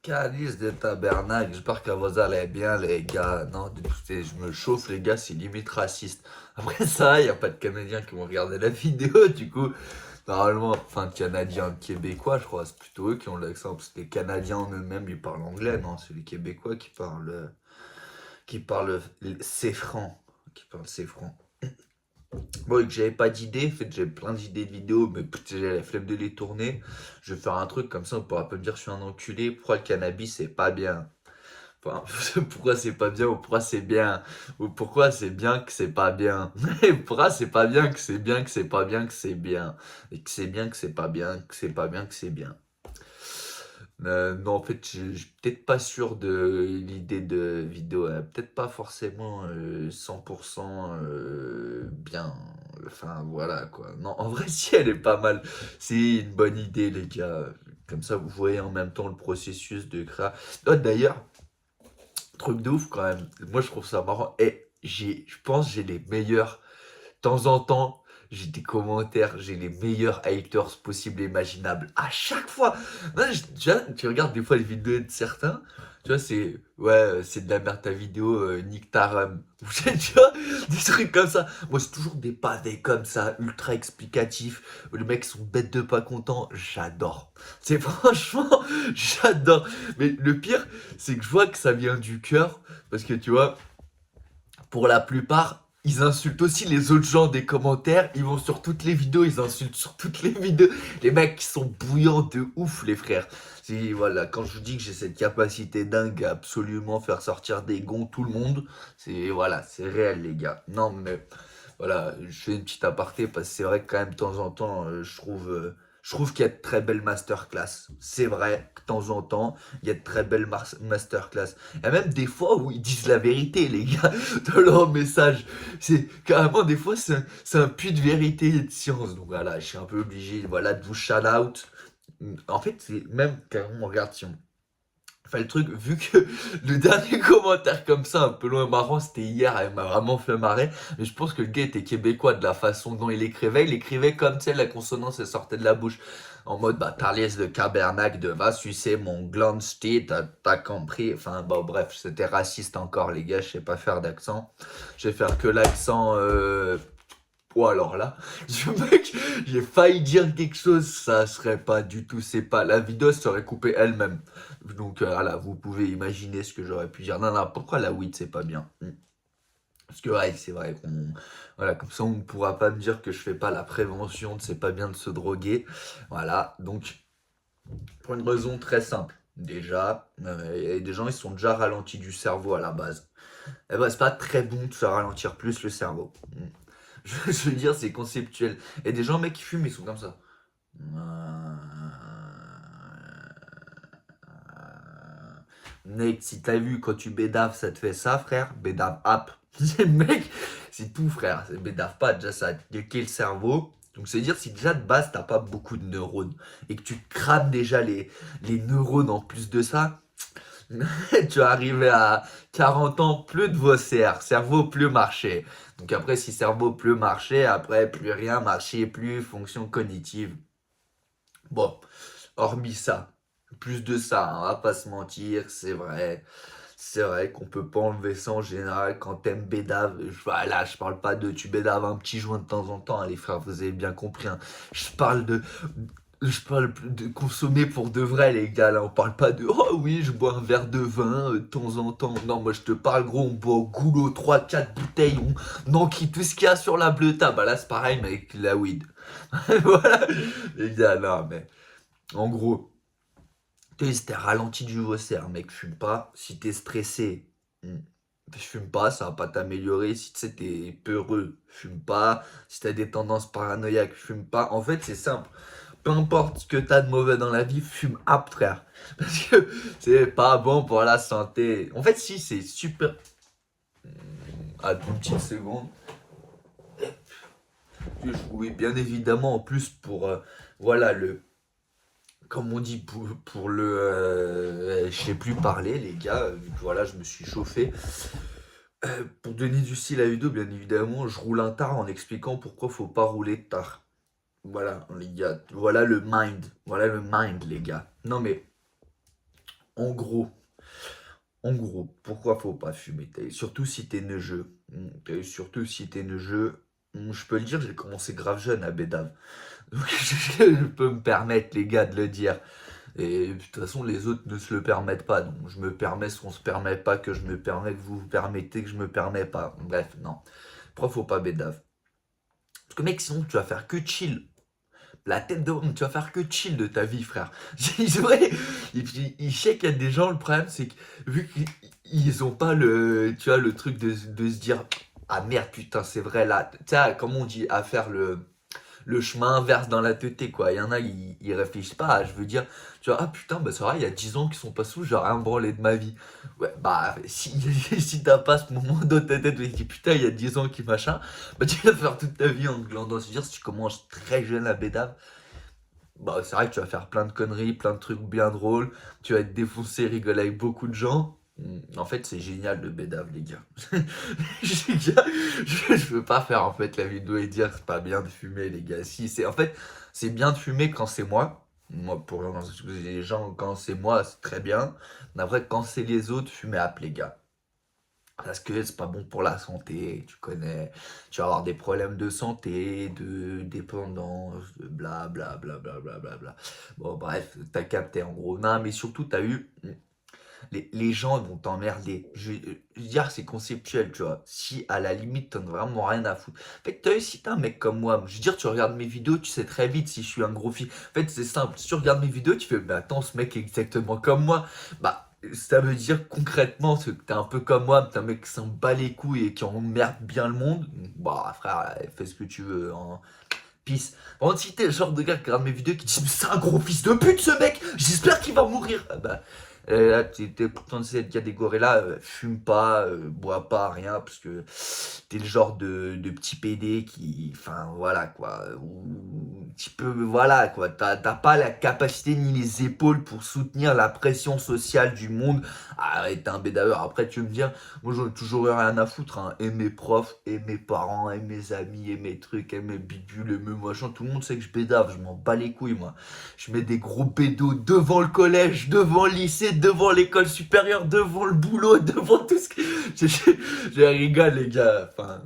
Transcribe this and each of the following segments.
Calice de tabernacle, j'espère que vous allez bien les gars. Non, écoutez, je me chauffe les gars, c'est limite raciste. Après ça, il n'y a pas de Canadiens qui vont regarder la vidéo, du coup, normalement, enfin de Canadiens québécois, je crois, c'est plutôt eux qui ont l'accent, parce que les Canadiens en eux-mêmes, ils parlent anglais, non, c'est les Québécois qui parlent c'est franc, qui parlent c'est franc. Bon, et que j'avais pas d'idées, en fait, j'avais plein d'idées de vidéos, mais j'ai la flemme de les tourner. Je vais faire un truc comme ça, on pourra pas me dire que je suis un enculé. Pourquoi le cannabis c'est pas bien? Enfin, pourquoi c'est pas bien ou pourquoi c'est bien? Ou pourquoi c'est bien que c'est pas bien? Et pourquoi c'est pas bien que c'est bien que c'est pas bien que c'est bien? Et que c'est bien que c'est pas bien, que c'est pas bien que c'est bien. Non, en fait, je suis peut-être pas sûr de l'idée de vidéo. Peut-être pas forcément 100% bien. Enfin, voilà quoi. Non, en vrai, si elle est pas mal. C'est une bonne idée, les gars. Comme ça, vous voyez en même temps le processus de créa. Oh, d'ailleurs, truc de ouf quand même. Moi, je trouve ça marrant. Et je pense, que j'ai les meilleurs. De temps en temps, j'ai des commentaires, j'ai les meilleurs haters possibles et imaginables. À chaque fois. Non, tu vois, tu regardes des fois les vidéos de certains. Tu vois, c'est. Ouais, c'est de la merde ta vidéo, nique ta rhum. Tu vois, des trucs comme ça. Moi, c'est toujours des pavés comme ça, ultra explicatifs. Les mecs sont bêtes de pas contents. J'adore. C'est franchement, j'adore. Mais le pire, c'est que je vois que ça vient du cœur. Parce que tu vois, pour la plupart, ils insultent aussi les autres gens des commentaires. Ils vont sur toutes les vidéos, ils insultent sur toutes les vidéos. Les mecs qui sont bouillants de ouf, les frères. Voilà, quand je vous dis que j'ai cette capacité dingue à absolument faire sortir des gonds tout le monde, voilà, c'est réel, les gars. Non, mais voilà, je fais une petite aparté parce que c'est vrai que quand même de temps en temps, je trouve qu'il y a de très belles masterclass. C'est vrai que de temps en temps, il y a de très belles masterclass. Il y a même des fois où ils disent la vérité, les gars, dans leur message. C'est carrément des fois, c'est un puits de vérité et de science. Donc voilà, je suis un peu obligé, voilà, de vous shout out. En fait, c'est même carrément, regarde, si on enfin, le truc, vu que le dernier commentaire comme ça, un peu loin marrant, c'était hier, elle m'a vraiment fait marrer. Mais je pense que le gars était québécois de la façon dont il écrivait. Il écrivait comme, tu sais, la consonance, elle sortait de la bouche. En mode, bah, Tarliès de Cabernac de va sucer mon gland state, t'as compris. Enfin, bon, bref, c'était raciste encore, les gars, je sais pas faire d'accent. Je vais faire que l'accent, oh alors là, mec, j'ai failli dire quelque chose, ça serait pas du tout, c'est pas, la vidéo serait coupée elle-même. Donc voilà, vous pouvez imaginer ce que j'aurais pu dire. Non, non, pourquoi la weed c'est pas bien? Parce que ouais, c'est vrai qu'on, voilà, comme ça on ne pourra pas me dire que je fais pas la prévention de c'est pas bien de se droguer. Voilà, donc pour une raison très simple. Déjà, il y a des gens ils sont déjà ralentis du cerveau à la base. Eh ben c'est pas très bon de faire ralentir plus le cerveau. Je veux dire, c'est conceptuel. Et des gens, mec, qui fument, ils sont comme ça. Mec, si t'as vu, quand tu bédaves, ça te fait ça, frère. Bédave app. Mec, c'est tout, frère. C'est bédave pas, déjà, ça a niqué le cerveau. Donc, c'est dire si déjà de base, t'as pas beaucoup de neurones et que tu crames déjà les neurones en plus de ça, tu vas arriver à 40 ans, plus de vos cerveau plus marché. Donc après, si cerveau plus marché, après plus rien marché, plus fonction cognitive. Bon, hormis ça, plus de ça, hein, on va pas se mentir, c'est vrai. C'est vrai qu'on peut pas enlever ça en général quand t'aimes bédave. Voilà, je parle pas de tu bédaves un petit joint de temps en temps, hein, les frères, vous avez bien compris. Hein. Je parle de consommer pour de vrai, les gars. Là, on parle pas de oh oui, je bois un verre de vin de temps en temps. Non, moi je te parle, gros, on boit au goulot 3-4 bouteilles, on enquille tout ce qu'il y a sur la bleue table. Bah là, c'est pareil, mais avec la weed. Voilà, les gars, non, mais en gros. Tu sais, si t'es ralenti du VOCR, mec, fume pas. Si t'es stressé, fume pas, ça va pas t'améliorer. Si tu sais, t'es peureux, fume pas. Si t'as des tendances paranoïaques, fume pas. En fait, c'est simple. Peu importe ce que t'as de mauvais dans la vie, fume up, frère. Parce que c'est pas bon pour la santé. En fait, si, c'est super. Attends une petite seconde. Oui, bien évidemment, en plus, pour. Voilà, comme on dit pour le je sais plus parler les gars vu que voilà je me suis chauffé. Pour donner du style à la vidéo bien évidemment je roule un tard en expliquant pourquoi faut pas rouler tard, voilà les gars, voilà le mind les gars. Non mais En gros, pourquoi faut pas fumer? Surtout si t'es neigeux. Surtout si t'es neigeux. Je peux le dire, j'ai commencé grave jeune à Bédave. Donc je peux me permettre, les gars, de le dire. Et de toute façon, les autres ne se le permettent pas. Donc je me permets ce qu'on se permet pas, que je me permets, que vous vous permettez, que je me permets pas. Bref, non. Pourquoi faut pas Bédave? Parce que mec, sinon tu vas faire que chill. La tête de homme, tu vas faire que chill de ta vie, frère. C'est vrai. Et puis, je sais qu'il y a des gens, le problème, c'est que vu qu'ils ont pas le, tu vois, le truc de se dire, ah merde, putain, c'est vrai, là, tu sais, comme on dit, à faire le chemin inverse dans la tête, quoi. Il y en a, ils réfléchissent pas. Je veux dire, tu vois, ah putain, bah c'est vrai, il y a 10 ans qu'ils sont pas sous, j'ai rien branlé de ma vie. Ouais, bah, si, si t'as pas ce moment dans ta tête où tu dis putain, il y a 10 ans qui machin, bah tu vas faire toute ta vie en glandant. Se dire, si tu commences très jeune à bédave, bah c'est vrai que tu vas faire plein de conneries, plein de trucs bien drôles, tu vas être défoncé, rigoler avec beaucoup de gens. En fait, c'est génial le bédave, les gars. Je veux pas faire en fait la vidéo et dire c'est pas bien de fumer, les gars. Si, c'est en fait, c'est bien de fumer quand c'est moi. Moi, pour les gens, quand c'est moi, c'est très bien. Mais après, quand c'est les autres, fumez up, les gars. Parce que c'est pas bon pour la santé, tu connais. Tu vas avoir des problèmes de santé, de dépendance, de bla bla bla bla bla bla bla. Bon, bref, t'as capté en gros. Non, mais surtout, t'as eu les gens vont t'emmerder. Je veux dire, c'est conceptuel, tu vois. Si à la limite, t'en as vraiment rien à foutre. En fait, t'as eu, si t'es un mec comme moi, je veux dire, tu regardes mes vidéos, tu sais très vite si je suis un gros fils. En fait, c'est simple. Si tu regardes mes vidéos, tu fais, bah attends, ce mec est exactement comme moi. Bah, ça veut dire concrètement que t'es un peu comme moi, t'es un mec qui s'en bat les couilles et qui emmerde bien le monde. Bah, frère, fais ce que tu veux, hein. Peace. Par contre, si t'es le genre de gars qui regarde mes vidéos qui dit mais c'est un gros fils de pute ce mec, j'espère qu'il va mourir. Ah bah, là, t'es pourtant de cette catégorie-là, fume pas, bois pas, rien, parce que t'es le genre de petit PD qui, enfin voilà quoi, ou un petit peu, voilà quoi, t'as pas la capacité ni les épaules pour soutenir la pression sociale du monde. Arrête, t'es un bédaveur. Après, tu veux me dire, moi j'en ai toujours eu rien à foutre, hein. Et mes profs, et mes parents, et mes amis, et mes trucs, et mes bidules, et mes machins, tout le monde sait que je bédave, je m'en bats les couilles moi. Je mets des gros bédos devant le collège, devant le lycée, devant l'école supérieure, devant le boulot, devant tout ce que... Je rigole les gars, enfin...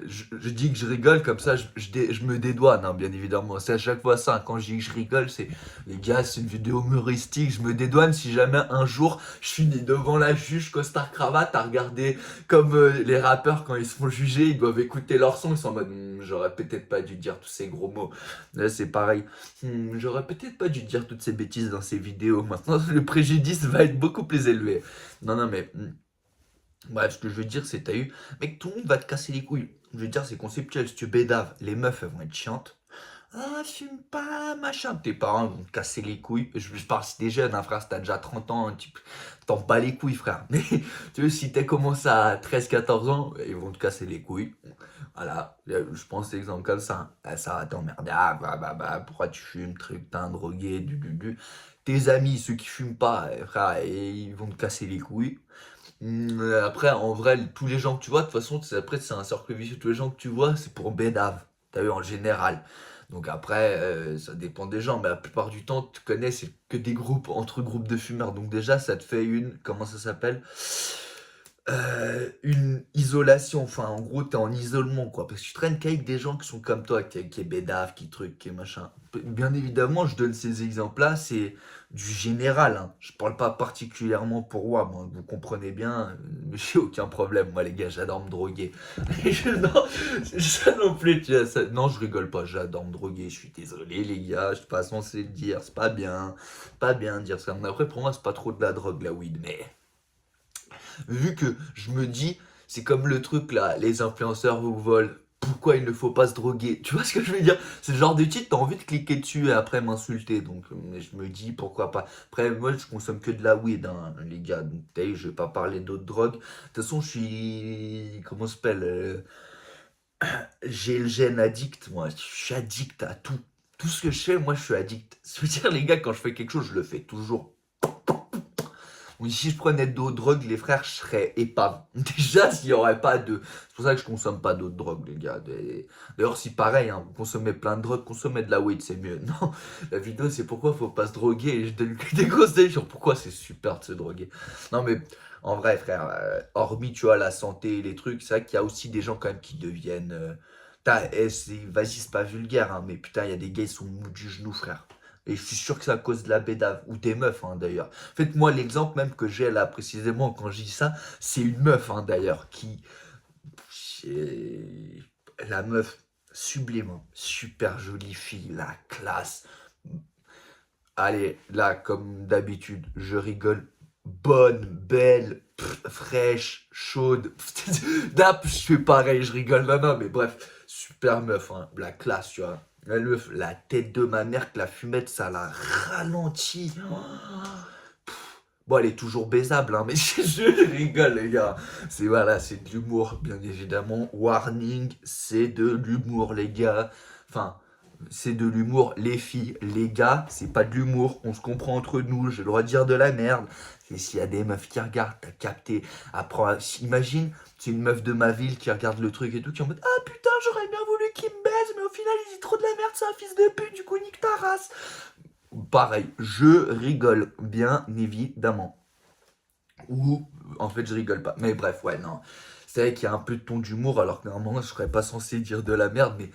je dis que je rigole comme ça, je me dédouane, hein, bien évidemment. C'est à chaque fois ça. Quand je dis que je rigole, c'est les gars, c'est une vidéo humoristique. Je me dédouane si jamais un jour je suis devant la juge, costard cravate, à regarder comme les rappeurs quand ils se font juger, ils doivent écouter leur son, ils sont en mode j'aurais peut-être pas dû dire tous ces gros mots. Là, c'est pareil. J'aurais peut-être pas dû dire toutes ces bêtises dans ces vidéos. Maintenant, le préjudice va être beaucoup plus élevé. Non, non, mais. Bref, ce que je veux dire, c'est t'as eu. Mec, tout le monde va te casser les couilles. Je veux dire, c'est conceptuel. Si tu bédaves, les meufs, elles vont être chiantes. Ah, fume pas, machin. Tes parents vont te casser les couilles. Je parle si t'es jeune, hein, frère. Si t'as déjà 30 ans, t'en bats les couilles, frère. Mais tu vois, si t'as commencé à 13 14 ans, ils vont te casser les couilles. Voilà, je pense l'exemple comme ça. Ah, ça va t'emmerder. Ah, bah, pourquoi tu fumes, truc, t'es un drogué, du. Tes amis, ceux qui fument pas, frère, ils vont te casser les couilles. Après, en vrai, tous les gens que tu vois, de toute façon, après, c'est un cercle vicieux. Tous les gens que tu vois, c'est pour bédave. T'as vu, en général. Donc après, ça dépend des gens. Mais la plupart du temps, tu connais, c'est que des groupes, entre groupes de fumeurs. Donc déjà, ça te fait une, comment ça s'appelle? Une isolation. Enfin, en gros, t'es en isolement, quoi. Parce que tu traînes qu'avec des gens qui sont comme toi, qui est bédave, qui truc, qui est machin. Bien évidemment, je donne ces exemples-là, c'est du général, hein. Je parle pas particulièrement pour moi, vous comprenez bien, mais j'ai aucun problème, moi les gars, j'adore me droguer. Non, c'est ça non plus, tu vois, non, je rigole pas, j'adore me droguer, je suis désolé les gars, je suis pas censé le dire, c'est pas bien de dire ça. Mais après, pour moi, c'est pas trop de la drogue, la weed, mais vu que je me dis, c'est comme le truc là, les influenceurs vous volent. Pourquoi il ne faut pas se droguer? Tu vois ce que je veux dire? C'est le genre de titre, t'as envie de cliquer dessus et après m'insulter. Donc je me dis pourquoi pas. Après, moi je consomme que de la weed, hein, les gars. Donc je vais pas parler d'autres drogues. De toute façon, je suis. Comment ça s'appelle j'ai le gène addict, moi. Je suis addict à tout. Tout ce que je fais, moi je suis addict. Ça veut dire, les gars, quand je fais quelque chose, je le fais toujours Oui, si je prenais d'autres drogues, les frères, je serais épave. Déjà, s'il n'y aurait pas de... C'est pour ça que je consomme pas d'autres drogues, les gars. D'ailleurs, si pareil, hein, vous consommez plein de drogues, consommez de la weed, c'est mieux. Non, la vidéo, c'est pourquoi faut pas se droguer. Et je donne que des conseils sur pourquoi c'est super de se droguer. Non, mais en vrai, frère, hormis, tu vois, la santé, les trucs, c'est vrai qu'il y a aussi des gens quand même qui deviennent... vas-y, c'est pas vulgaire, hein, mais putain, il y a des gars, ils sont mous du genou, frère. Et je suis sûr que c'est à cause de la bédave. Ou des meufs, hein, d'ailleurs. Faites-moi l'exemple même que j'ai là, précisément, quand je dis ça, c'est une meuf, hein, d'ailleurs, qui... La meuf, sublime, hein, super jolie fille, la classe. Allez, là, comme d'habitude, je rigole. Bonne, belle, fraîche, chaude. Dap, je fais pareil, je rigole. Non, non, mais bref, super meuf, hein, la classe, tu vois. La meuf, la tête de ma mère, que la fumette, ça la ralentit. Bon, elle est toujours baisable, hein, mais je rigole, les gars. C'est voilà, c'est de l'humour, bien évidemment. Warning, c'est de l'humour, les gars. Enfin, c'est de l'humour. Les filles, les gars, c'est pas de l'humour. On se comprend entre nous. J'ai le droit de dire de la merde. Et s'il y a des meufs qui regardent, t'as capté. Après, imagine, c'est une meuf de ma ville qui regarde le truc et tout, qui est en mode ah putain, j'aurais bien voulu qu'il me baise, mais au final, il dit trop de la merde, c'est un fils de pute, du coup, nique ta race. Pareil, je rigole, bien évidemment. Ou, en fait, je rigole pas. Mais bref, ouais, non. C'est vrai qu'il y a un peu de ton d'humour, alors que normalement, je serais pas censé dire de la merde, mais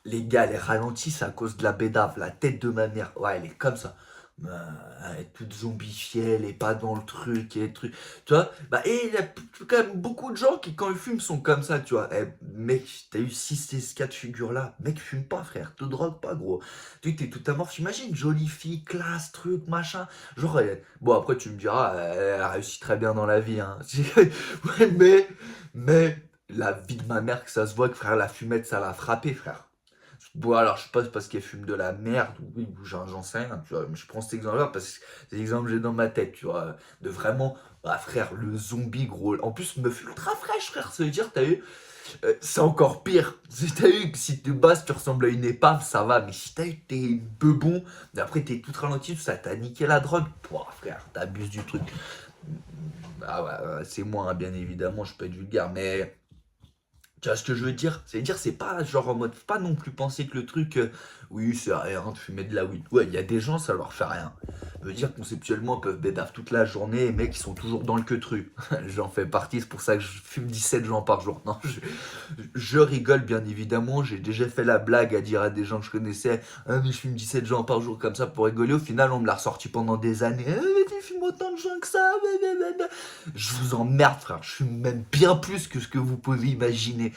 les gars, les ralentissent à cause de la bédave, la tête de ma mère. Ouais, elle est comme ça. Elle est toute zombifiée, elle est pas dans le truc, et truc. Tu vois, bah, et il y a quand même beaucoup de gens qui, quand ils fument, sont comme ça, tu vois. Eh, mec, t'as eu 6 ces 4 figures-là. Mec, fume pas, frère. Te drogue pas, gros. Tu t'es tout amorphe. J'imagine, jolie fille, classe, truc, machin. Genre, bon, après, tu me diras, elle a réussi très bien dans la vie, hein. Ouais, mais, la vie de ma mère, que ça se voit que, frère, la fumette, ça l'a frappé, frère. Bon, alors, je sais pas, c'est parce qu'elle fume de la merde, ou oui, ou j'en sais rien, tu vois. Mais je prends cet exemple-là parce que c'est l'exemple que j'ai dans ma tête, tu vois. De vraiment, ah, frère, le zombie, gros. En plus, meuf ultra fraîche, frère, ça veut dire, t'as eu, c'est encore pire. Si t'as eu, si de base, tu ressembles à une épave, ça va. Mais si t'as eu, t'es bebon, et après, t'es tout ralenti, tout ça, t'as niqué la drogue, pouah, frère, t'abuses du truc. Ah ouais, c'est moi, hein, bien évidemment, je peux être vulgaire, mais. Tu vois ce que je veux dire? C'est-à-dire, c'est pas genre en mode, faut pas non plus penser que le truc, oui, c'est rien de fumer de la weed. Ouais, il y a des gens, ça leur fait rien. Ça veut dire, conceptuellement, ils peuvent bédave toute la journée, et mecs, ils sont toujours dans le queutru. J'en fais partie, c'est pour ça que je fume 17 joints par jour. Non, je rigole, bien évidemment. J'ai déjà fait la blague à dire à des gens que je connaissais, ah, mais je fume 17 joints par jour comme ça pour rigoler. Au final, on me l'a ressorti pendant des années. Ah, mais tu fumes autant de joints que ça, blablabla. Je vous emmerde, frère. Je fume même bien plus que ce que vous pouvez imaginer.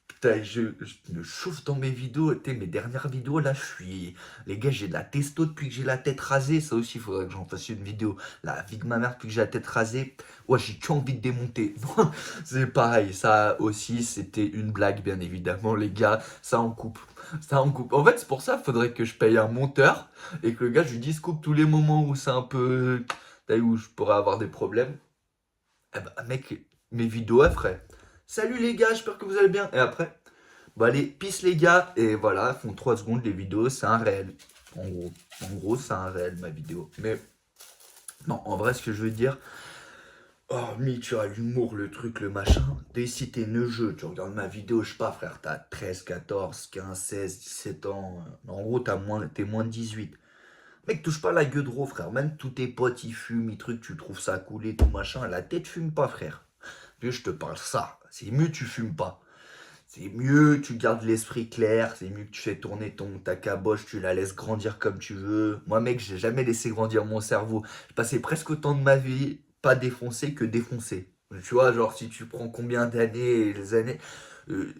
Putain, je me chauffe dans mes vidéos. Mes dernières vidéos, là, je suis. Les gars, j'ai de la testo depuis que j'ai la tête rasée. Ça aussi, il faudrait que j'en fasse une vidéo. La vie de ma mère depuis que j'ai la tête rasée. Ouais, j'ai qu'envie de démonter. C'est pareil. Ça aussi, c'était une blague, bien évidemment, les gars. Ça en coupe. Ça en coupe. En fait, c'est pour ça qu'il faudrait que je paye un monteur et que le gars, je lui dise coupe tous les moments où c'est un peu. Où je pourrais avoir des problèmes. Eh ben, mec, mes vidéos, elles feraient. Salut les gars, j'espère que vous allez bien. Et après, bah allez, peace les gars. Et voilà, elles font 3 secondes les vidéos, c'est un réel. En gros, c'est un réel ma vidéo. Mais non, en vrai, ce que je veux dire, hormis tu as l'humour, le truc, le machin, dès si t'es neugeux, tu regardes ma vidéo, je sais pas frère, t'as 13, 14, 15, 16, 17 ans. En gros, t'es moins de 18. Mec, touche pas la gueule de gros, frère. Même tous tes potes, ils fument, ils trucs, tu trouves ça cool et tout machin. La tête fume pas, frère. Puis je te parle ça. C'est mieux, tu fumes pas. C'est mieux, tu gardes l'esprit clair. C'est mieux que tu fais tourner ta caboche, tu la laisses grandir comme tu veux. Moi, mec, j'ai jamais laissé grandir mon cerveau. J'ai passé presque autant de ma vie pas défoncé que défoncé. Tu vois, genre, si tu prends combien d'années et les années,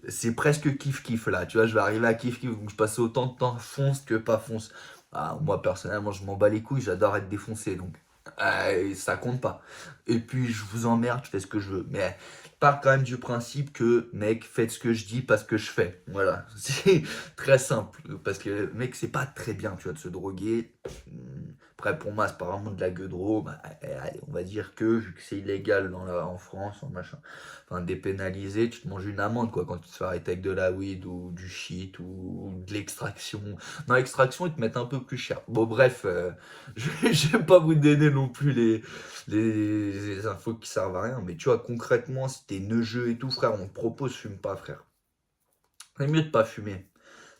c'est presque kiff-kiff là. Tu vois, je vais arriver à kiff-kiff. Donc, je passais autant de temps fonce que pas fonce. Ah, moi, personnellement, je m'en bats les couilles. J'adore être défoncé. Donc, ça compte pas. Et puis, je vous emmerde, je fais ce que je veux. Mais part quand même du principe que, mec, faites ce que je dis, pas ce que je fais. Voilà, c'est très simple. Parce que, mec, c'est pas très bien, tu vois, de se droguer. Après, pour moi, c'est pas vraiment de la gueule de roue. Bah, allez, on va dire que, vu que c'est illégal en France, en machin, enfin, dépénalisé, tu te manges une amende, quoi, quand tu te fais arrêter avec de la weed ou du shit ou de l'extraction. Dans l'extraction, ils te mettent un peu plus cher. Bon, bref, je vais pas vous donner non plus les infos qui servent à rien, mais tu vois, concrètement, si t'es neugeux et tout, frère, on te propose, fume pas, frère. C'est mieux de pas fumer.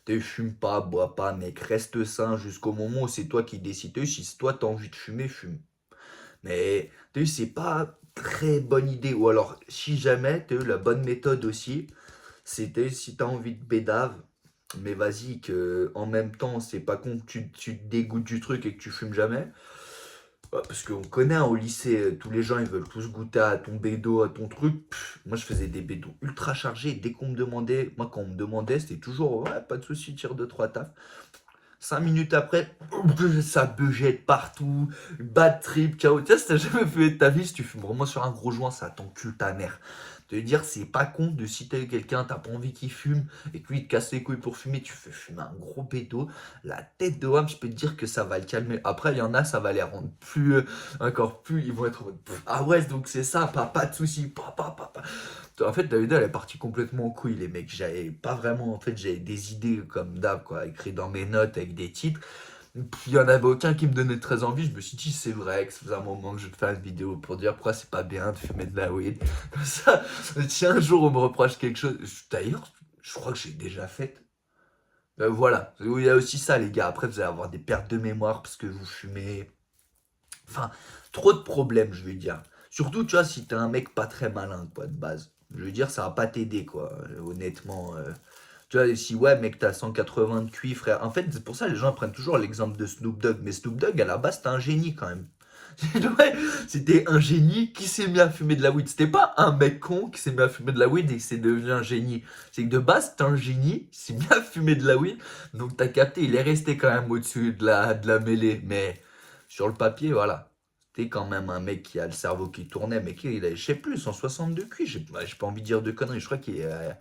Tu fumes pas, bois pas, mec, reste sain jusqu'au moment où c'est toi qui décides. Si toi t'as envie de fumer, fume. Mais tu sais, c'est pas très bonne idée. Ou alors, si jamais, la bonne méthode aussi, c'était si t'as envie de bédave, mais vas-y, que en même temps, c'est pas con que tu te dégoûtes du truc et que tu fumes jamais. Ouais, parce qu'on connaît hein, au lycée, tous les gens ils veulent tous goûter à ton bédo, à ton truc. Moi je faisais des bédos ultra chargés. Dès qu'on me demandait, moi quand on me demandait, c'était toujours ouais, pas de souci, tire de trois taf. 5 minutes après, ça bugette partout, bad trip, ciao. Tiens, si t'as jamais fait de ta vie, si tu fumes vraiment sur un gros joint, ça t'encule ta mère. Te dire, c'est pas con de citer quelqu'un, t'as pas envie qu'il fume, et que lui il te casse les couilles pour fumer, tu fais fumer un gros bédo, la tête de homme, je peux te dire que ça va le calmer. Après, il y en a, ça va les rendre plus, encore plus, ils vont être en mode, ah ouais, donc c'est ça, pas de soucis, pas. En fait, David, elle est partie complètement en couille, les mecs. J'avais pas vraiment, en fait, j'avais des idées comme d'hab, quoi, écrites dans mes notes avec des titres. Puis il y en avait aucun qui me donnait très envie. Je me suis dit, c'est vrai que ça faisait un moment que je te fais une vidéo pour dire pourquoi c'est pas bien de fumer de la weed. Comme ça, si un jour on me reproche quelque chose, d'ailleurs, je crois que j'ai déjà fait. Voilà, il y a aussi ça, les gars. Après, vous allez avoir des pertes de mémoire parce que vous fumez. Enfin, trop de problèmes, je veux dire. Surtout, tu vois, si t'es un mec pas très malin, quoi, de base. Je veux dire, ça va pas t'aider, quoi, honnêtement. Tu vois, si, ouais, mec, t'as 180 de QI, frère. En fait, c'est pour ça que les gens prennent toujours l'exemple de Snoop Dogg. Mais Snoop Dogg, à la base, c'était un génie, quand même. Ouais, c'était un génie qui s'est mis à fumer de la weed. C'était pas un mec con qui s'est mis à fumer de la weed et qui s'est devenu un génie. C'est que de base, c'était un génie, il s'est mis à fumer de la weed. Donc, t'as capté, il est resté quand même au-dessus de la mêlée. Mais sur le papier, voilà. C'était quand même un mec qui a le cerveau qui tournait, mais qui, il a, je sais plus, 162 QI. J'ai pas envie de dire de conneries. Je crois qu'il est.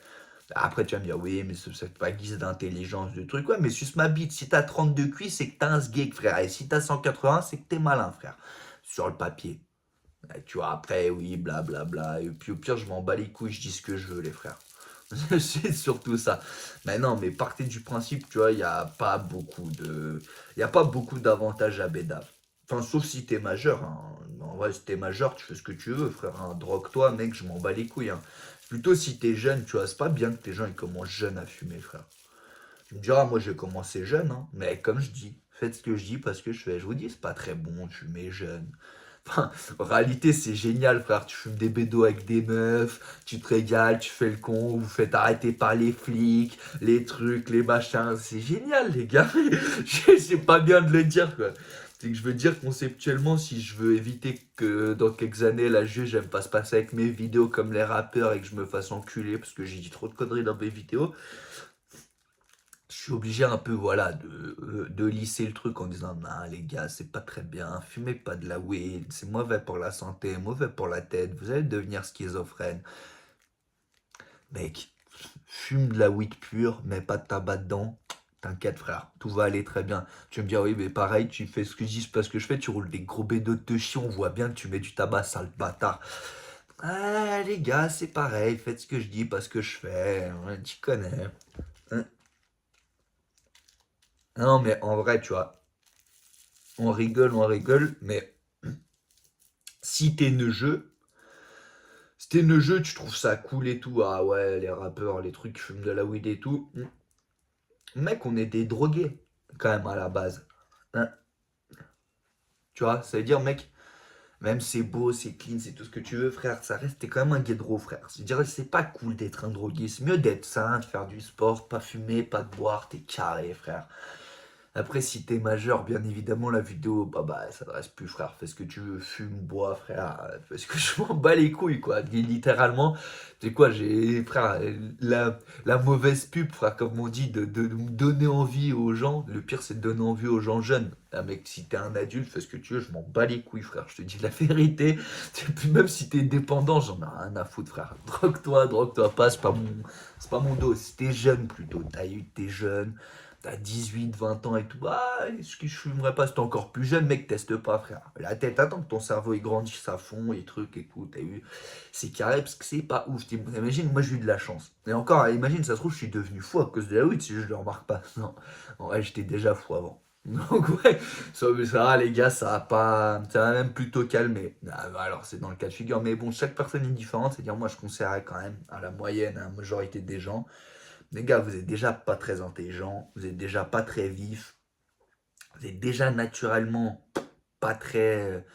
Après, tu vas me dire, oui, mais c'est pas guise d'intelligence, de truc. Ouais, mais suce ma bite. Si t'as 32 QI, c'est que t'as un sgeg, frère. Et si t'as 180, c'est que t'es malin, frère. Sur le papier. Tu vois, après, oui, blablabla. Et puis au pire, je m'en bats les couilles, je dis ce que je veux, les frères. C'est surtout ça. Mais non, mais partez du principe, tu vois, il n'y a pas beaucoup de. Il n'y a pas beaucoup d'avantages à Bédave. Enfin, sauf si t'es majeur. Hein. En vrai, si t'es majeur, tu fais ce que tu veux, frère. Hein. Drogue-toi, mec, je m'en bats les couilles. Hein. Plutôt si t'es jeune, tu vois, c'est pas bien que les gens ils commencent jeunes à fumer, frère. Tu me diras, moi j'ai commencé jeune, hein, mais comme je dis, faites ce que je dis parce que je fais. Je vous dis, c'est pas très bon de fumer jeune. Enfin, en réalité, c'est génial, frère. Tu fumes des bédos avec des meufs, tu te régales, tu fais le con, vous faites arrêter par les flics, les trucs, les machins. C'est génial, les gars. C'est pas bien de le dire, quoi. C'est que je veux dire conceptuellement, si je veux éviter que dans quelques années, la juge, elle me fasse passer avec mes vidéos comme les rappeurs et que je me fasse enculer parce que j'ai dit trop de conneries dans mes vidéos, je suis obligé un peu, voilà, de lisser le truc en disant, non, les gars, c'est pas très bien, fumez pas de la weed, c'est mauvais pour la santé, mauvais pour la tête, vous allez devenir schizophrène. Mec, fume de la weed pure, mets pas de tabac dedans, t'inquiète, frère, tout va aller très bien. Tu vas me dire, oui, mais pareil, tu fais ce que je dis, c'est pas ce que je fais, tu roules des gros bédos de chien, on voit bien que tu mets du tabac, sale bâtard. Ah, les gars, c'est pareil, faites ce que je dis, pas ce que je fais, hein, tu connais. Hein. Non, mais en vrai, tu vois. On rigole, mais si t'es neugeux, si t'es neugeux, tu trouves ça cool et tout. Ah ouais, les rappeurs, les trucs qui fument de la weed et tout. Mec, on est des drogués, quand même, à la base. Hein, tu vois, ça veut dire, mec, même c'est beau, c'est clean, c'est tout ce que tu veux, frère, ça reste, t'es quand même un guédro, frère. C'est-à-dire, c'est pas cool d'être un drogué. C'est mieux d'être sain, de faire du sport, pas fumer, pas de boire, t'es carré, frère. Après, si t'es majeur, bien évidemment, la vidéo, bah, elle s'adresse plus, frère. Fais ce que tu veux, fume, bois, frère. Parce que je m'en bats les couilles, quoi. Littéralement, tu sais quoi, frère, la mauvaise pub, frère, comme on dit, de me donner envie aux gens. Le pire, c'est de donner envie aux gens jeunes. Ah, mec, si t'es un adulte, fais ce que tu veux, je m'en bats les couilles, frère. Je te dis la vérité. Puis même si t'es dépendant, j'en ai rien à foutre, frère. Drogue-toi pas, c'est pas mon dos. Si t'es jeune, plutôt, t'es jeune. t'as 18, 20 ans et tout, ah, est-ce que je fumerais pas? Si t'es encore plus jeune, mec, teste pas, frère. La tête, attends que ton cerveau il grandisse à fond, et trucs, écoute, t'as vu, c'est carré parce que c'est pas ouf. T'imagines, moi j'ai eu de la chance. Et encore, imagine, ça se trouve, je suis devenu fou à cause de la weed si je le remarque pas. Non, en vrai, j'étais déjà fou avant. Donc ouais, ça va les gars, ça va même plutôt calmer. Ah, bah, alors c'est dans le cas de figure, mais bon, chaque personne est différente, c'est-à-dire moi je conseillerais quand même à la moyenne, à la majorité des gens, les gars, vous êtes déjà pas très intelligent, vous êtes déjà pas très vif, vous êtes déjà naturellement pas très.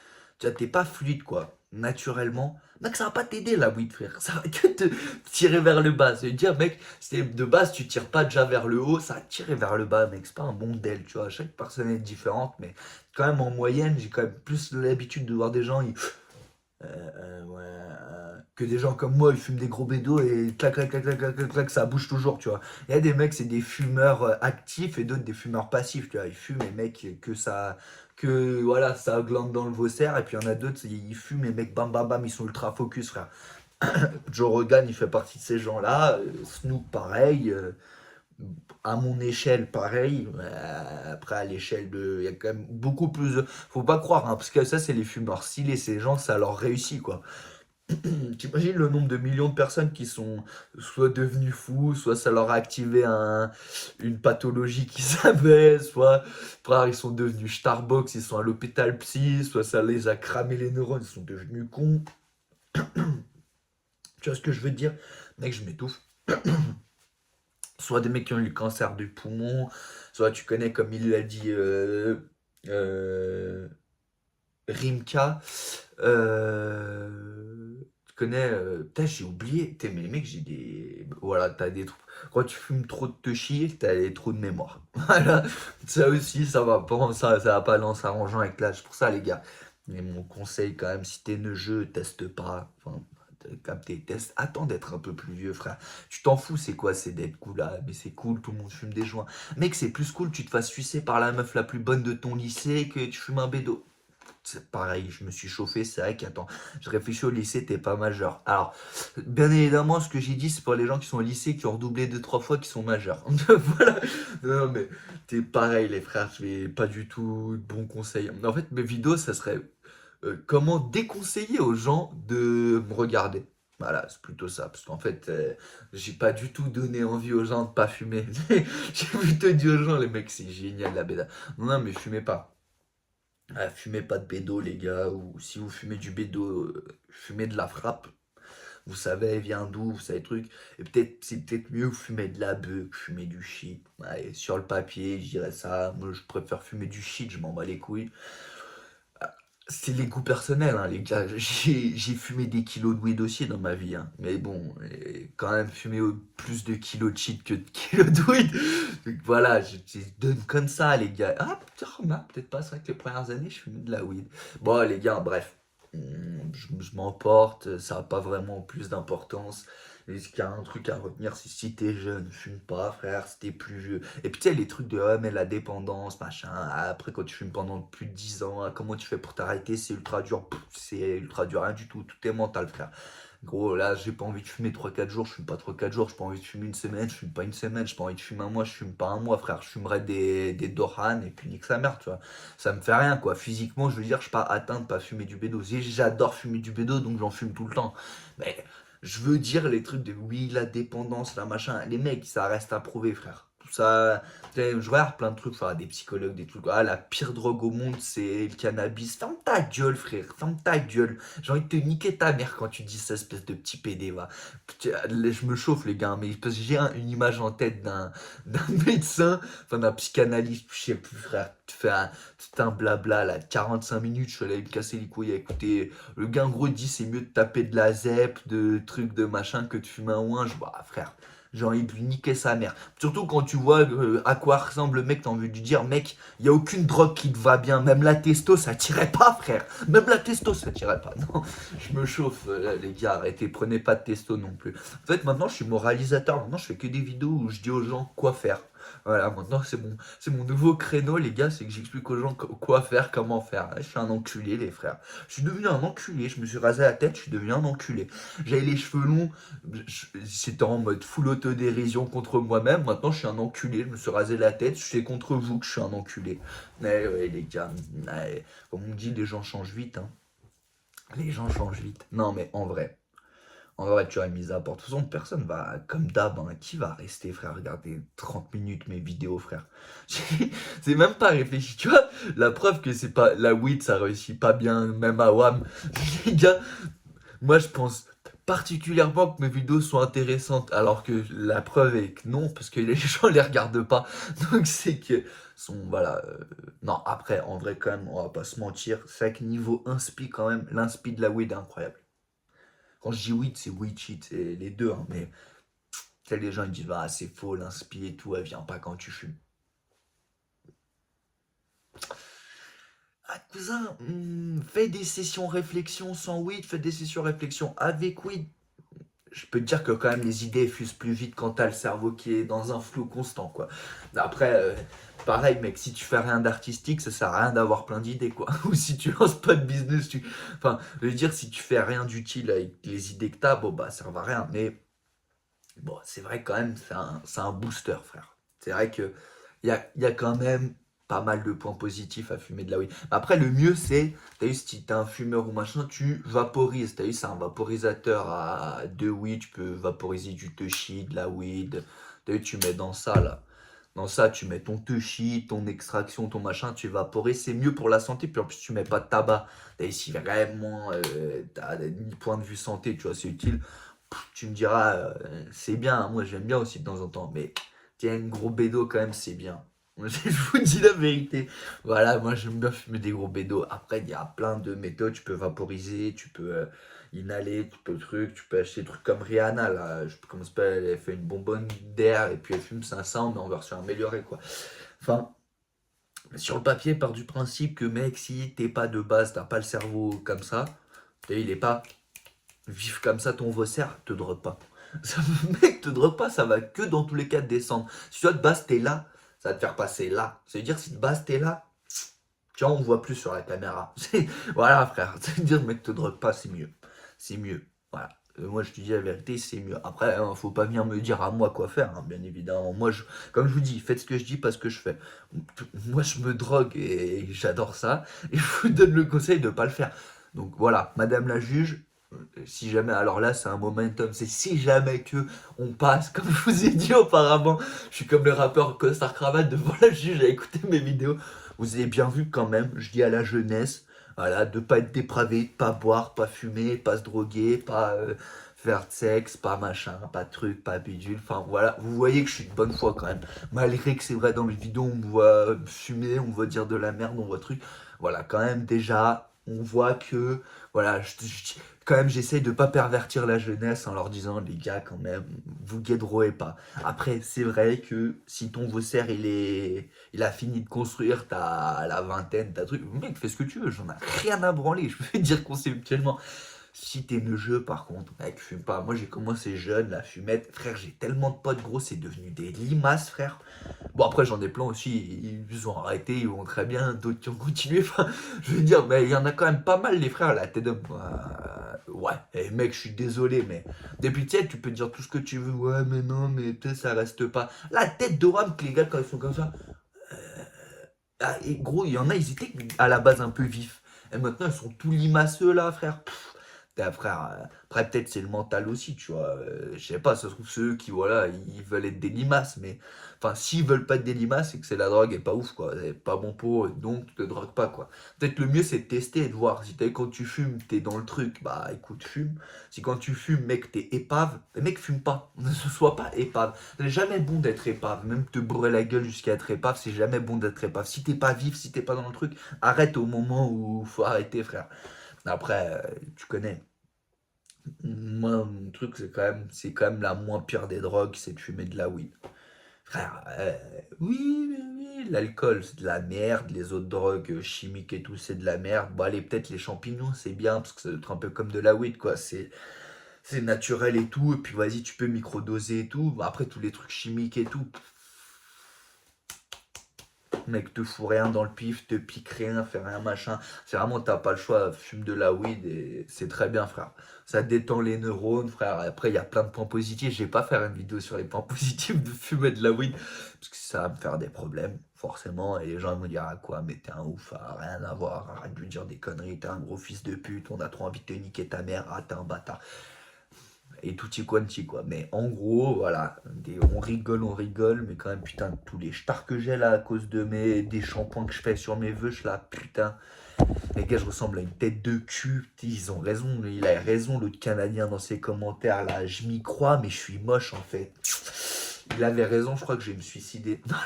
Tu vois, t'es pas fluide, quoi. Naturellement. Mec, ça va pas t'aider la weed, frère. Ça va que te tirer vers le bas. Ça veut dire, mec, de base, tu tires pas déjà vers le haut, ça va te tirer vers le bas, mec. C'est pas un bon modèle, tu vois. Chaque personne est différente, mais quand même, en moyenne, j'ai quand même plus l'habitude de voir des gens, ouais, que des gens comme moi, ils fument des gros bédos et clac, clac, clac, clac, clac, clac, clac, ça bouge toujours, tu vois. Il y a des mecs, c'est des fumeurs actifs et d'autres des fumeurs passifs, tu vois. Ils fument, les mecs, que voilà, ça glande dans le faussaire. Et puis il y en a d'autres, ils fument, et mecs, bam, bam, bam, ils sont ultra focus, frère. Joe Rogan, il fait partie de ces gens-là. Snoop, pareil. À mon échelle, pareil. Après, à l'échelle de. Il y a quand même beaucoup plus de. Faut pas croire, hein, parce que ça, c'est les fumeurs stylés. Ces gens, ça leur réussit, quoi. T'imagines le nombre de millions de personnes qui sont soit devenus fous, soit ça leur a activé une pathologie qui savait, soit frère, ils sont devenus Starbucks, ils sont à l'hôpital psy, soit ça les a cramé les neurones, ils sont devenus cons. Tu vois ce que je veux dire? Mec, je m'étouffe. Soit des mecs qui ont eu le cancer du poumon, soit tu connais, comme il l'a dit, euh, Rimka. Tu connais. Putain, j'ai oublié. Putain, mais les mecs, j'ai des. Voilà, t'as des trous. Quand tu fumes trop de te chier, t'as des trous de mémoire. Voilà. Ça aussi, ça va pas, ça va pas dans s'arrangeant avec l'âge. Pour ça, les gars. Mais mon conseil, quand même, si t'es neugeux, teste pas. Enfin, capté, teste. Attends d'être un peu plus vieux, frère. Tu t'en fous, c'est quoi? C'est d'être cool là. Mais c'est cool, tout le monde fume des joints. Mec, c'est plus cool, tu te fasses sucer par la meuf la plus bonne de ton lycée que tu fumes un bédo. C'est pareil, je me suis chauffé, c'est vrai qu'attends, je réfléchis au lycée, t'es pas majeur. Alors, bien évidemment, ce que j'ai dit, c'est pour les gens qui sont au lycée, qui ont redoublé 2, 3 fois, qui sont majeurs. Voilà. Non, mais t'es pareil, les frères, je vais pas du tout de bons conseils. En fait, mes vidéos, ça serait comment déconseiller aux gens de me regarder. Voilà, c'est plutôt ça. Parce qu'en fait, j'ai pas du tout donné envie aux gens de pas fumer. J'ai plutôt dit aux gens, les mecs, c'est génial la béda. Non, non, mais fumez pas. Fumez pas de bédo, les gars, ou si vous fumez du bédo, fumez de la frappe. Vous savez, elle vient d'où, vous savez le truc. Et peut-être, c'est peut-être mieux que fumer de la beuh que fumer du shit. Ouais, sur le papier, je dirais ça. Moi, je préfère fumer du shit, je m'en bats les couilles. C'est les goûts personnels, hein, les gars. J'ai fumé des kilos de weed aussi dans ma vie, hein. Mais bon, quand même fumé plus de kilos de shit que de kilos de weed. Donc voilà, je donne comme ça, les gars. Ah, putain, remarque, peut-être pas, c'est vrai que les premières années, je fumais de la weed. Bon, les gars, bref. Je m'emporte, ça n'a pas vraiment plus d'importance. Est-ce qu'il y a un truc à retenir, c'est si t'es jeune, fume pas, frère, si t'es plus vieux. Et puis tu sais, les trucs de ah, mais la dépendance, machin. Après, quand tu fumes pendant plus de 10 ans, ah, comment tu fais pour t'arrêter? C'est ultra dur. C'est ultra dur, rien du tout. Tout est mental, frère. Gros, là, j'ai pas envie de fumer 3, 4 jours, je fume pas 3, 4 jours. J'ai pas envie de fumer une semaine, je fume pas une semaine. J'ai pas envie de fumer un mois, je fume pas un mois, frère. Je fumerais des Dohan et puis nique sa mère, tu vois. Ça me fait rien, quoi. Physiquement, je veux dire, je suis pas atteint de pas fumer du bédo. J'adore fumer du bédo, donc j'en fume tout le temps. Mais je veux dire, les trucs de oui, la dépendance, la machin, les mecs, ça reste à prouver, frère. Tout ça, tu sais, je regarde plein de trucs, enfin, des psychologues, des trucs. Ah, la pire drogue au monde, c'est le cannabis. Ferme ta gueule, frère, ferme ta gueule. J'ai envie de te niquer ta mère quand tu dis ça, espèce de petit PD, va. Je me chauffe, les gars, mais parce que j'ai une image en tête d'un médecin, enfin, d'un psychanalyste, je sais plus, frère. Tu fais tout un blabla, là, 45 minutes, je suis allé me casser les couilles à écouter. Le gars, en gros, dit c'est mieux de taper de la zep, de trucs, de machin, que de fumer un ouin. Je vois, frère, j'ai envie de lui niquer sa mère. Surtout quand tu vois à quoi ressemble le mec, t'as envie de lui dire, mec, il n'y a aucune drogue qui te va bien. Même la testo, ça tirait pas, frère. Même la testo, ça tirait pas. Non, je me chauffe, les gars, arrêtez, prenez pas de testo non plus. En fait, maintenant, je suis moralisateur. Maintenant, je fais que des vidéos où je dis aux gens quoi faire. Voilà, maintenant c'est mon nouveau créneau, les gars, c'est que j'explique aux gens quoi faire, comment faire. Je suis un enculé, les frères. Je suis devenu un enculé, je me suis rasé la tête, je suis devenu un enculé. J'avais les cheveux longs, c'était en mode full autodérision contre moi-même. Maintenant, je suis un enculé, je me suis rasé la tête, c'est contre vous que je suis un enculé. Mais ouais, les gars, ouais, comme on dit, les gens changent vite, hein. Les gens changent vite. Non, mais en vrai. En vrai, tu as mis à part. De toute façon, personne va, comme d'hab, hein, qui va rester, frère, regarder 30 minutes mes vidéos, frère. C'est même pas réfléchi, tu vois. La preuve que c'est pas. La weed, ça réussit pas bien, même à WAM. Les gars, moi, je pense particulièrement que mes vidéos sont intéressantes, alors que la preuve est que non, parce que les gens les regardent pas. Donc, c'est que. Voilà. Non, après, en vrai, quand même, on va pas se mentir. C'est vrai que niveau inspi, quand même, l'inspi de la weed est incroyable. Quand je dis weed, c'est weed shit, c'est les deux, hein, mais tu sais, les gens ils disent ah, c'est faux, l'inspi et tout, elle vient pas quand tu fumes. Ah, cousin, fais des sessions réflexion sans weed, fais des sessions réflexion avec weed. Je peux te dire que quand même les idées fusent plus vite quand t'as le cerveau qui est dans un flou constant, quoi. Après, pareil, mec, si tu fais rien d'artistique, ça sert à rien d'avoir plein d'idées, quoi. Ou si tu lances pas de business, enfin, je veux dire, si tu fais rien d'utile avec les idées que t'as, bon, bah, ça va à rien. Mais bon, c'est vrai quand même, c'est un booster, frère. C'est vrai que il y a quand même pas mal de points positifs à fumer de la weed. Après, le mieux, c'est, t'as vu, si t'es un fumeur ou machin, tu vaporises. T'as vu, c'est un vaporisateur à deux weed, tu peux vaporiser du touchy, de la weed. T'as vu, tu mets dans ça, là. Dans ça, tu mets ton touchy, ton extraction, ton machin, tu vaporises. C'est mieux pour la santé, puis en plus, tu mets pas de tabac. T'as vu, si vraiment, t'as des point de vue santé, tu vois, c'est utile. Tu me diras, c'est bien, hein, moi j'aime bien aussi de temps en temps, mais tiens, un gros bédo quand même, c'est bien. Je vous dis la vérité. Voilà, moi j'aime bien fumer des gros bédos. Après, il y a plein de méthodes. Tu peux vaporiser, tu peux inhaler, tu peux tu peux acheter des trucs comme Rihanna, là. Je sais pas comment ça s'appelle, elle fait une bonbonne d'air et puis elle fume 500, mais en version améliorée, quoi. Enfin, sur le papier, part du principe que, mec, si t'es pas de base, t'as pas le cerveau comme ça, il est pas vif comme ça, ton vaussaire, te drogue pas. Ça, mec, te drogue pas, ça va que dans tous les cas descendre. Si toi de base t'es là, ça va te faire passer là. Ça veut dire si de base t'es là, tu vois, on voit plus sur la caméra. Voilà, frère. Ça veut dire, mec, te drogue pas, c'est mieux. C'est mieux. Voilà. Moi, je te dis la vérité, c'est mieux. Après, hein, faut pas venir me dire à moi quoi faire, hein, bien évidemment. Moi, comme je vous dis, faites ce que je dis, pas ce que je fais. Moi, je me drogue et j'adore ça. Et je vous donne le conseil de pas le faire. Donc voilà, Madame la juge, si jamais, alors là c'est un momentum, c'est si jamais que on passe, comme je vous ai dit auparavant, je suis comme le rappeur Costard Cravate devant la juge à écouter mes vidéos. Vous avez bien vu quand même, je dis à la jeunesse, voilà, de pas être dépravé, de pas boire, pas fumer, pas se droguer, pas faire de sexe, pas machin, pas de truc, pas bidule. Enfin voilà, vous voyez que je suis de bonne foi quand même. Malgré que c'est vrai dans les vidéos, on me voit fumer, on me voit dire de la merde, on voit truc. Voilà, quand même déjà, on voit que voilà, quand même, j'essaye de pas pervertir la jeunesse en leur disant, les gars, quand même, vous guédrouez pas. Après, c'est vrai que si ton vaussaire, il a fini de construire, t'as la vingtaine, t'as truc, mec, fais ce que tu veux, j'en ai rien à branler, je peux te dire conceptuellement. Si t'es neugeux, par contre, mec, fume pas. Moi, j'ai commencé jeune, la fumette. Frère, j'ai tellement de potes gros, c'est devenu des limaces, frère. Bon, après, j'en ai plein aussi, ils ont arrêté, ils vont très bien, d'autres qui ont continué. Enfin, je veux dire, mais il y en a quand même pas mal, les frères, la tête d'homme. Ouais, et mec, je suis désolé, mais depuis, tu sais, tu peux dire tout ce que tu veux. Ouais, mais non, mais peut-être ça reste pas. La tête de rame que les gars, quand ils sont comme ça. Ah, et gros, il y en a, ils étaient à la base un peu vifs. Et maintenant, ils sont tout limaceux, là, frère. Frère, après peut-être c'est le mental aussi, tu vois. Je sais pas, ça se trouve ceux qui, voilà, ils veulent être des limaces, mais enfin, s'ils veulent pas être des limaces, c'est que c'est la drogue est pas ouf, quoi. C'est pas bon pour eux, donc te drogue pas, quoi. Peut-être le mieux c'est de tester et de voir. Si quand tu fumes, t'es dans le truc, bah écoute, fume. Si quand tu fumes, mec, t'es épave, mec, fume pas. Ne sois pas épave. C'est jamais bon d'être épave, même te brûler la gueule jusqu'à être épave, c'est jamais bon d'être épave. Si t'es pas vif, si t'es pas dans le truc, arrête au moment où faut arrêter, frère. Après, tu connais. Moi, mon truc, c'est quand même la moins pire des drogues, c'est de fumer de la weed. Frère, oui, oui, oui, l'alcool, c'est de la merde, les autres drogues chimiques et tout, c'est de la merde. Bon, allez, peut-être les champignons, c'est bien, parce que c'est un peu comme de la weed, quoi. C'est naturel et tout, et puis vas-y, tu peux microdoser et tout. Bon, après, tous les trucs chimiques et tout, Mec, te fout rien dans le pif, te pique rien, fait rien, machin. C'est vraiment, t'as pas le choix, fume de la weed et c'est très bien, frère. Ça détend les neurones, frère. Après, il y a plein de points positifs. Je vais pas faire une vidéo sur les points positifs de fumer de la weed, parce que ça va me faire des problèmes, forcément. Et les gens vont me dire, ah quoi, mais t'es un ouf, ah, rien à voir, arrête de lui dire des conneries, t'es un gros fils de pute, on a trop envie de te niquer ta mère, ah, t'es un bâtard. Et tutti quanti, quoi. Mais en gros, voilà, on rigole, mais quand même, putain, tous les stars que j'ai là à cause de des shampoings que je fais sur mes veuches là, putain. Les gars, je ressemble à une tête de cul. Ils ont raison, il a raison, l'autre Canadien dans ses commentaires là. Je m'y crois, mais je suis moche en fait. Il avait raison, je crois que je vais me suicider. Non,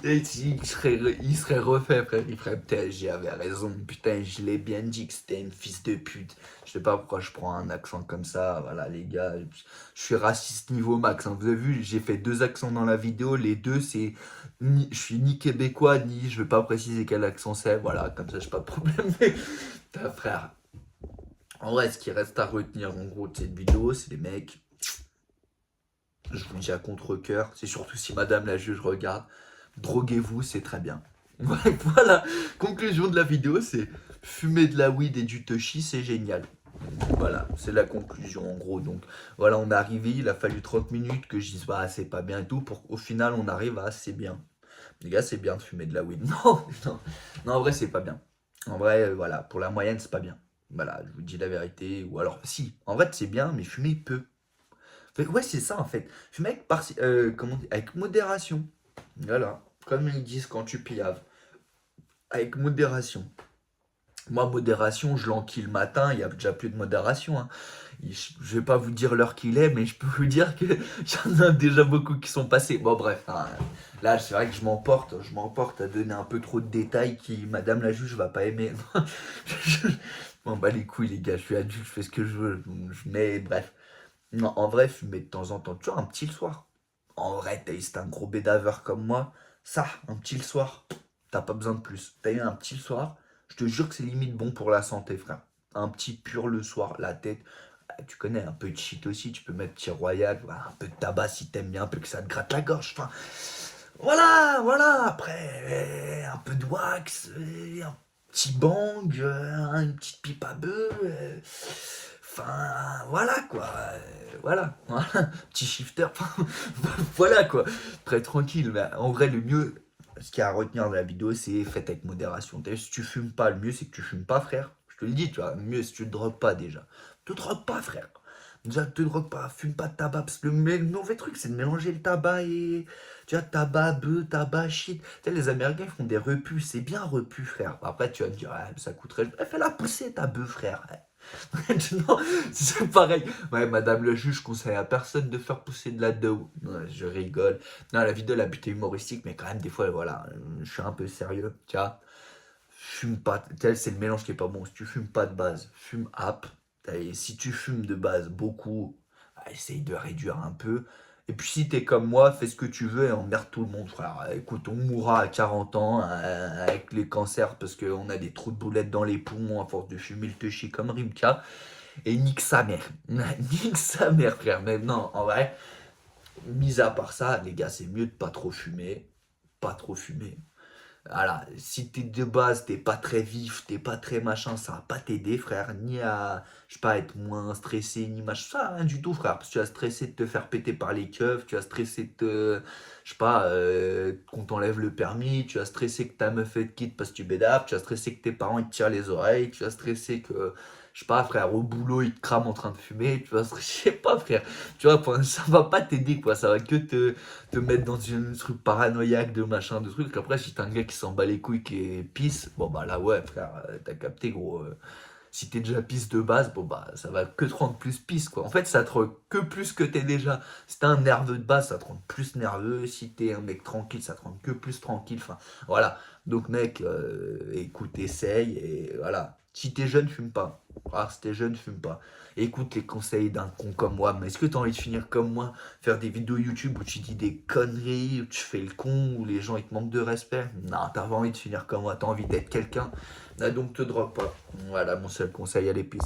il serait refait, frère. Il ferait putain, j'avais raison. Putain, je l'ai bien dit que c'était une fils de pute. Je sais pas pourquoi je prends un accent comme ça. Voilà, les gars. Je suis raciste niveau max, hein. Vous avez vu, j'ai fait 2 accents dans la vidéo. Les deux, c'est. Je suis ni québécois, ni. Je vais pas préciser quel accent c'est. Voilà, comme ça, j'ai pas de problème. Mais, putain, frère. En vrai, ce qui reste à retenir, en gros, de cette vidéo, c'est les mecs. Je vous le dis à contre-cœur. C'est surtout si madame la juge regarde. Droguez-vous, c'est très bien. Voilà, conclusion de la vidéo, c'est fumer de la weed et du toshi, c'est génial. Voilà, c'est la conclusion en gros. Donc voilà, on est arrivé, il a fallu 30 minutes que je dise bah c'est pas bien et tout, pour qu'au final on arrive à c'est bien. Les gars, c'est bien de fumer de la weed. Non, non, non, en vrai, c'est pas bien. En vrai, voilà, pour la moyenne, c'est pas bien. Voilà, je vous dis la vérité. Ou alors, si, en vrai, c'est bien, mais fumer peu. Ouais, c'est ça en fait. Fumer avec, comment dire, avec modération. Voilà, comme ils disent quand tu piaves, avec modération. Moi, modération, je l'enquille le matin, il n'y a déjà plus de modération, hein. Je vais pas vous dire l'heure qu'il est, mais je peux vous dire que j'en ai déjà beaucoup qui sont passés. Bon, bref, hein, là, c'est vrai que je m'emporte à donner un peu trop de détails qui, madame la juge, va pas aimer. Je m'en bats les couilles, les gars, je suis adulte, je fais ce que je veux. Mais bref, non, en vrai, fumer de temps en temps, tu vois, un petit le soir. En vrai, t'as c'est un gros bédaveur comme moi, ça, un petit le soir, t'as pas besoin de plus. T'as eu un petit le soir, je te jure que c'est limite bon pour la santé, frère. Un petit pur le soir, la tête. Tu connais, un peu de shit aussi, tu peux mettre petit royal, voilà, un peu de tabac si t'aimes bien, un peu que ça te gratte la gorge. Enfin, voilà, voilà. Après, un peu de wax, un petit bang, une petite pipe à bœuf. Enfin, voilà quoi. Voilà, voilà. Petit shifter. Enfin, voilà quoi. Très tranquille. Mais en vrai, le mieux, ce qu'il y a à retenir de la vidéo, c'est faites avec modération. Si tu fumes pas, le mieux c'est que tu fumes pas, frère. Je te le dis, tu vois. Le mieux, si tu te drogues pas déjà. Te drogue pas, frère. Déjà, te drogue pas, fume pas de tabac. Parce que le mauvais truc, c'est de mélanger le tabac et. Tu vois, tabac, bœuf, tabac, shit. Tu sais, les Américains font des repus. C'est bien repu, frère. Après, tu vas me dire, ah, ça coûterait. Fais-la pousser ta bœuf, frère. Non, c'est pareil. Ouais, madame le juge, je conseille à personne de faire pousser de la dough. Ouais, je rigole. Non, la vidéo, la but est humoristique, mais quand même, des fois, voilà, je suis un peu sérieux. Tu vois, fume pas. C'est le mélange qui est pas bon. Si tu fumes pas de base, fume app. Et si tu fumes de base beaucoup, essaye de réduire un peu. Et puis si t'es comme moi, fais ce que tu veux et emmerde tout le monde, frère. Écoute, on mourra à 40 ans avec les cancers parce qu'on a des trous de boulettes dans les poumons à force de fumer le touchy comme Rimka. Et nique sa mère. Nique sa mère, frère. Mais non, en vrai, mis à part ça, les gars, c'est mieux de pas trop fumer. Pas trop fumer. Voilà, si t'es de base, t'es pas très vif, t'es pas très machin, ça va pas t'aider, frère, ni à, je sais pas, être moins stressé, ni machin, ça, rien du tout, frère, parce que tu vas stresser de te faire péter par les keufs, tu vas stresser de te, je sais pas, qu'on t'enlève le permis, tu vas stresser que ta meuf elle te quitte parce que tu bédapes, tu vas stresser que tes parents ils te tirent les oreilles, tu vas stresser que, je sais pas, frère, au boulot ils te crament en train de fumer, tu vas stresser, je sais pas, frère, tu vois, ça va pas t'aider, quoi, ça va que te mettre dans une truc paranoïaque de machin, de trucs. Après, si t'es un gars qui s'en bat les couilles, qui est pisse, bon bah là, ouais, frère, t'as capté, gros. Si t'es déjà pisse de base, bon bah ça va que te rendre plus pisse, quoi. En fait, ça te rend que plus que t'es déjà. Si t'es un nerveux de base, ça te rend plus nerveux. Si t'es un mec tranquille, ça te rend que plus tranquille. Enfin, voilà. Donc, mec, écoute, essaye et voilà. Si t'es jeune, fume pas. Ah, si t'es jeune, fume pas. Écoute les conseils d'un con comme moi. Mais est-ce que t'as envie de finir comme moi? Faire des vidéos YouTube où tu dis des conneries, où tu fais le con, où les gens ils te manquent de respect? Non, t'as pas envie de finir comme moi. T'as envie d'être quelqu'un. Ah, donc te drogue pas. Voilà mon seul conseil à l'épice.